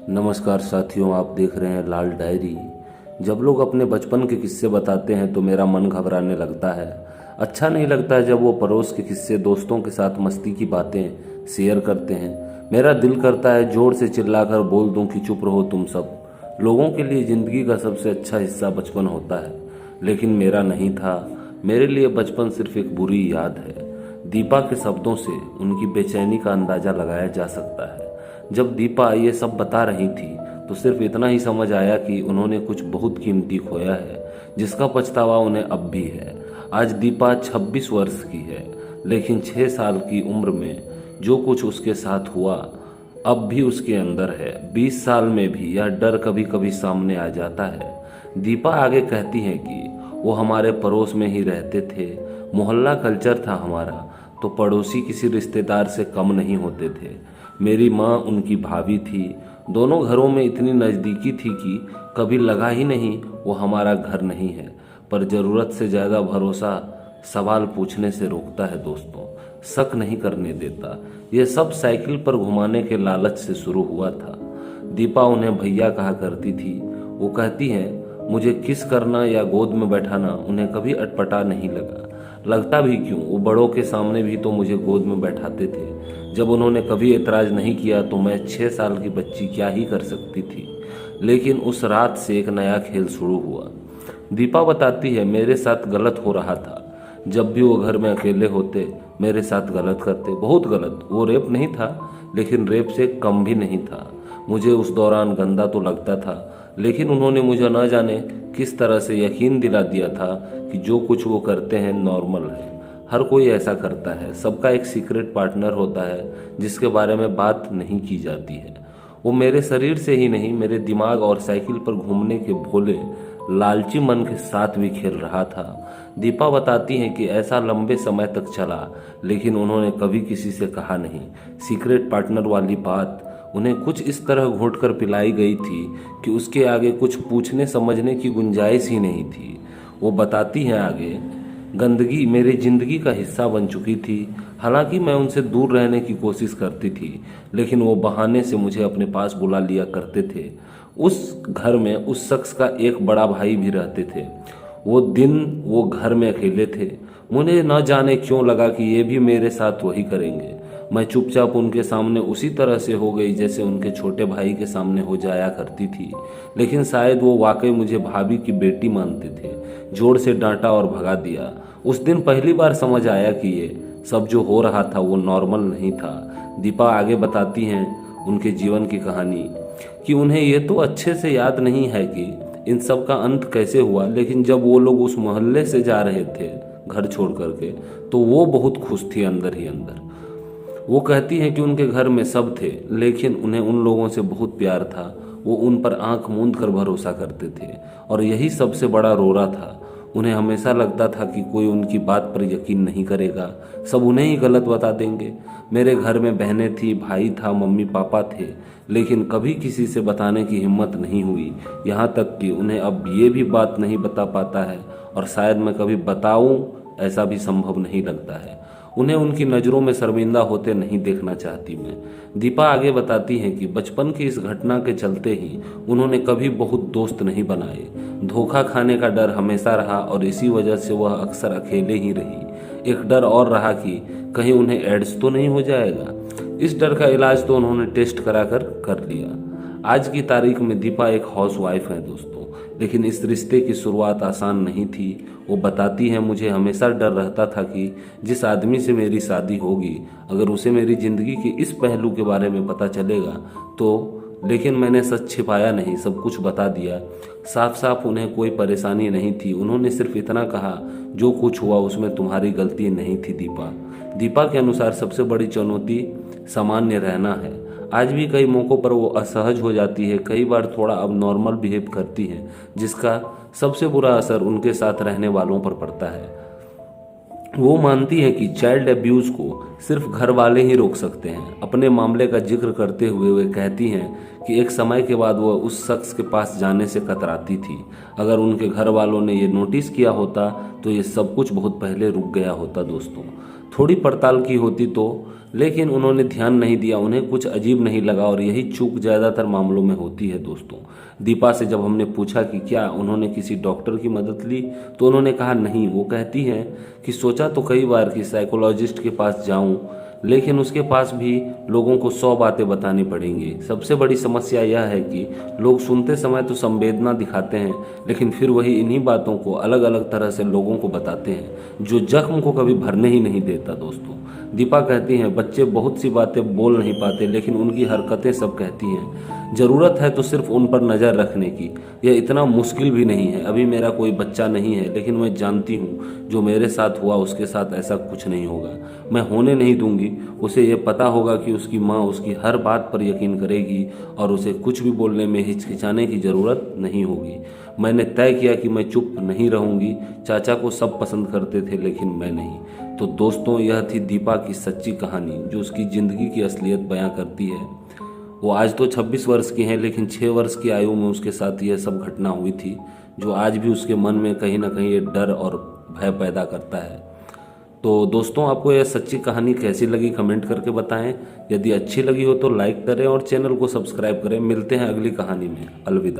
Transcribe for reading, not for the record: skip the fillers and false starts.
नमस्कार साथियों, आप देख रहे हैं लाल डायरी। जब लोग अपने बचपन के किस्से बताते हैं तो मेरा मन घबराने लगता है। अच्छा नहीं लगता है जब वो पड़ोस के किस्से, दोस्तों के साथ मस्ती की बातें शेयर करते हैं। मेरा दिल करता है जोर से चिल्लाकर बोल दूं कि चुप रहो तुम सब। लोगों के लिए ज़िंदगी का सबसे अच्छा हिस्सा बचपन होता है, लेकिन मेरा नहीं था। मेरे लिए बचपन सिर्फ एक बुरी याद है। दीपा के शब्दों से उनकी बेचैनी का अंदाज़ा लगाया जा सकता है। जब दीपा ये सब बता रही थी तो सिर्फ इतना ही समझ आया कि उन्होंने कुछ बहुत कीमती खोया है, जिसका पछतावा उन्हें अब भी है। आज दीपा 26 वर्ष की है, लेकिन 6 साल की उम्र में जो कुछ उसके साथ हुआ अब भी उसके अंदर है। 20 साल में भी यह डर कभी कभी सामने आ जाता है। दीपा आगे कहती है कि वो हमारे पड़ोस में ही रहते थे, मोहल्ला कल्चर था हमारा, तो पड़ोसी किसी रिश्तेदार से कम नहीं होते थे। मेरी माँ उनकी भाभी थी, दोनों घरों में इतनी नज़दीकी थी कि कभी लगा ही नहीं वो हमारा घर नहीं है। पर ज़रूरत से ज़्यादा भरोसा सवाल पूछने से रोकता है दोस्तों, शक नहीं करने देता। ये सब साइकिल पर घुमाने के लालच से शुरू हुआ था। दीपा उन्हें भैया कहा करती थी। वो कहती हैं, मुझे किस करना या गोद में बैठाना उन्हें कभी अटपटा नहीं लगा। लगता भी क्यों, वो बड़ों के सामने भी तो मुझे गोद में बैठाते थे। जब उन्होंने कभी एतराज़ नहीं किया तो मैं 6 साल की बच्ची क्या ही कर सकती थी। लेकिन उस रात से एक नया खेल शुरू हुआ। दीपा बताती है, मेरे साथ गलत हो रहा था। जब भी वो घर में अकेले होते मेरे साथ गलत करते, बहुत गलत। वो रेप नहीं था, लेकिन रेप से कम भी नहीं था। मुझे उस दौरान गंदा तो लगता था, लेकिन उन्होंने मुझे न जाने किस तरह से यकीन दिला दिया था कि जो कुछ वो करते हैं नॉर्मल है। हर कोई ऐसा करता है, सबका एक सीक्रेट पार्टनर होता है जिसके बारे में बात नहीं की जाती है। वो मेरे शरीर से ही नहीं, मेरे दिमाग और साइकिल पर घूमने के भोले लालची मन के साथ भी खेल रहा था। दीपा बताती हैं कि ऐसा लंबे समय तक चला, लेकिन उन्होंने कभी किसी से कहा नहीं। सीक्रेट पार्टनर वाली बात उन्हें कुछ इस तरह घोंट कर पिलाई गई थी कि उसके आगे कुछ पूछने समझने की गुंजाइश ही नहीं थी। वो बताती हैं आगे, गंदगी मेरी जिंदगी का हिस्सा बन चुकी थी। हालांकि मैं उनसे दूर रहने की कोशिश करती थी, लेकिन वो बहाने से मुझे अपने पास बुला लिया करते थे। उस घर में उस शख्स का एक बड़ा भाई भी रहते थे। वो दिन वो घर में अकेले थे। मुझे न जाने क्यों लगा कि ये भी मेरे साथ वही करेंगे। मैं चुपचाप उनके सामने उसी तरह से हो गई जैसे उनके छोटे भाई के सामने हो जाया करती थी। लेकिन शायद वो वाकई मुझे भाभी की बेटी मानते थे। जोर से डांटा और भगा दिया। उस दिन पहली बार समझ आया कि ये सब जो हो रहा था वो नॉर्मल नहीं था। दीपा आगे बताती हैं उनके जीवन की कहानी कि उन्हें ये तो अच्छे से याद नहीं है कि इन सब का अंत कैसे हुआ, लेकिन जब वो लोग उस मोहल्ले से जा रहे थे घर छोड़ करके, तो वो बहुत खुश थी अंदर ही अंदर। वो कहती हैं कि उनके घर में सब थे, लेकिन उन्हें उन लोगों से बहुत प्यार था। वो उन पर आंख मूंद कर भरोसा करते थे, और यही सबसे बड़ा रोड़ा था। उन्हें हमेशा लगता था कि कोई उनकी बात पर यकीन नहीं करेगा, सब उन्हें ही गलत बता देंगे। मेरे घर में बहनें थी, भाई था, मम्मी पापा थे, लेकिन कभी किसी से बताने की हिम्मत नहीं हुई। यहाँ तक कि उन्हें अब ये भी बात नहीं बता पाता है, और शायद मैं कभी बताऊं ऐसा भी संभव नहीं लगता है। उन्हें उनकी नज़रों में शर्मिंदा होते नहीं देखना चाहती मैं। दीपा आगे बताती हैं कि बचपन की इस घटना के चलते ही उन्होंने कभी बहुत दोस्त नहीं बनाए। धोखा खाने का डर हमेशा रहा, और इसी वजह से वह अक्सर अकेले ही रही। एक डर और रहा कि कहीं उन्हें एड्स तो नहीं हो जाएगा। इस डर का इलाज तो उन्होंने टेस्ट करा कर लिया। आज की तारीख में दीपा एक हाउसवाइफ है दोस्तों, लेकिन इस रिश्ते की शुरुआत आसान नहीं थी। वो बताती है, मुझे हमेशा डर रहता था कि जिस आदमी से मेरी शादी होगी, अगर उसे मेरी ज़िंदगी के इस पहलू के बारे में पता चलेगा तो, लेकिन मैंने सच छिपाया नहीं, सब कुछ बता दिया। साफ साफ उन्हें कोई परेशानी नहीं थी। उन्होंने सिर्फ इतना कहा, जो कुछ हुआ उसमें तुम्हारी गलती नहीं थी दीपा। दीपा के अनुसार सबसे बड़ी चुनौती सामान्य रहना है। आज भी कई मौक़ों पर वो असहज हो जाती है, कई बार थोड़ा अब नॉर्मल बिहेव करती है, जिसका सबसे बुरा असर उनके साथ रहने वालों पर पड़ता है। वो मानती है कि चाइल्ड अब्यूज़ को सिर्फ घर वाले ही रोक सकते हैं। अपने मामले का जिक्र करते हुए वे कहती हैं कि एक समय के बाद वह उस शख्स के पास जाने से कतराती थी। अगर उनके घर वालों ने ये नोटिस किया होता तो ये सब कुछ बहुत पहले रुक गया होता दोस्तों। थोड़ी पड़ताल की होती तो, लेकिन उन्होंने ध्यान नहीं दिया, उन्हें कुछ अजीब नहीं लगा और यही चूक ज़्यादातर मामलों में होती है दोस्तों। दीपा से जब हमने पूछा कि क्या उन्होंने किसी डॉक्टर की मदद ली तो उन्होंने कहा नहीं। वो कहती हैं कि सोचा तो कई बार कि साइकोलॉजिस्ट के पास जाऊं, लेकिन उसके पास भी लोगों को 100 बातें बतानी पड़ेंगी। सबसे बड़ी समस्या यह है कि लोग सुनते समय तो संवेदना दिखाते हैं, लेकिन फिर वही इन्हीं बातों को अलग अलग तरह से लोगों को बताते हैं, जो जख्म को कभी भरने ही नहीं देता दोस्तों। दीपा कहती हैं बच्चे बहुत सी बातें बोल नहीं पाते, लेकिन उनकी हरकतें सब कहती हैं। ज़रूरत है तो सिर्फ उन पर नज़र रखने की। यह इतना मुश्किल भी नहीं है। अभी मेरा कोई बच्चा नहीं है, लेकिन मैं जानती हूँ जो मेरे साथ हुआ उसके साथ ऐसा कुछ नहीं होगा। मैं होने नहीं दूंगी। उसे ये पता होगा कि उसकी माँ उसकी हर बात पर यकीन करेगी और उसे कुछ भी बोलने में हिचकिचाने की ज़रूरत नहीं होगी। मैंने तय किया कि मैं चुप नहीं रहूंगी। चाचा को सब पसंद करते थे, लेकिन मैं नहीं। तो दोस्तों, यह थी दीपा की सच्ची कहानी, जो उसकी ज़िंदगी की असलियत बयां करती है। वो आज तो 26 वर्ष की हैं, लेकिन 6 वर्ष की आयु में उसके साथ यह सब घटना हुई थी, जो आज भी उसके मन में कहीं ना कहीं ये डर और भय पैदा करता है। तो दोस्तों, आपको यह सच्ची कहानी कैसी लगी कमेंट करके बताएं। यदि अच्छी लगी हो तो लाइक करें और चैनल को सब्सक्राइब करें। मिलते हैं अगली कहानी में। अलविदा।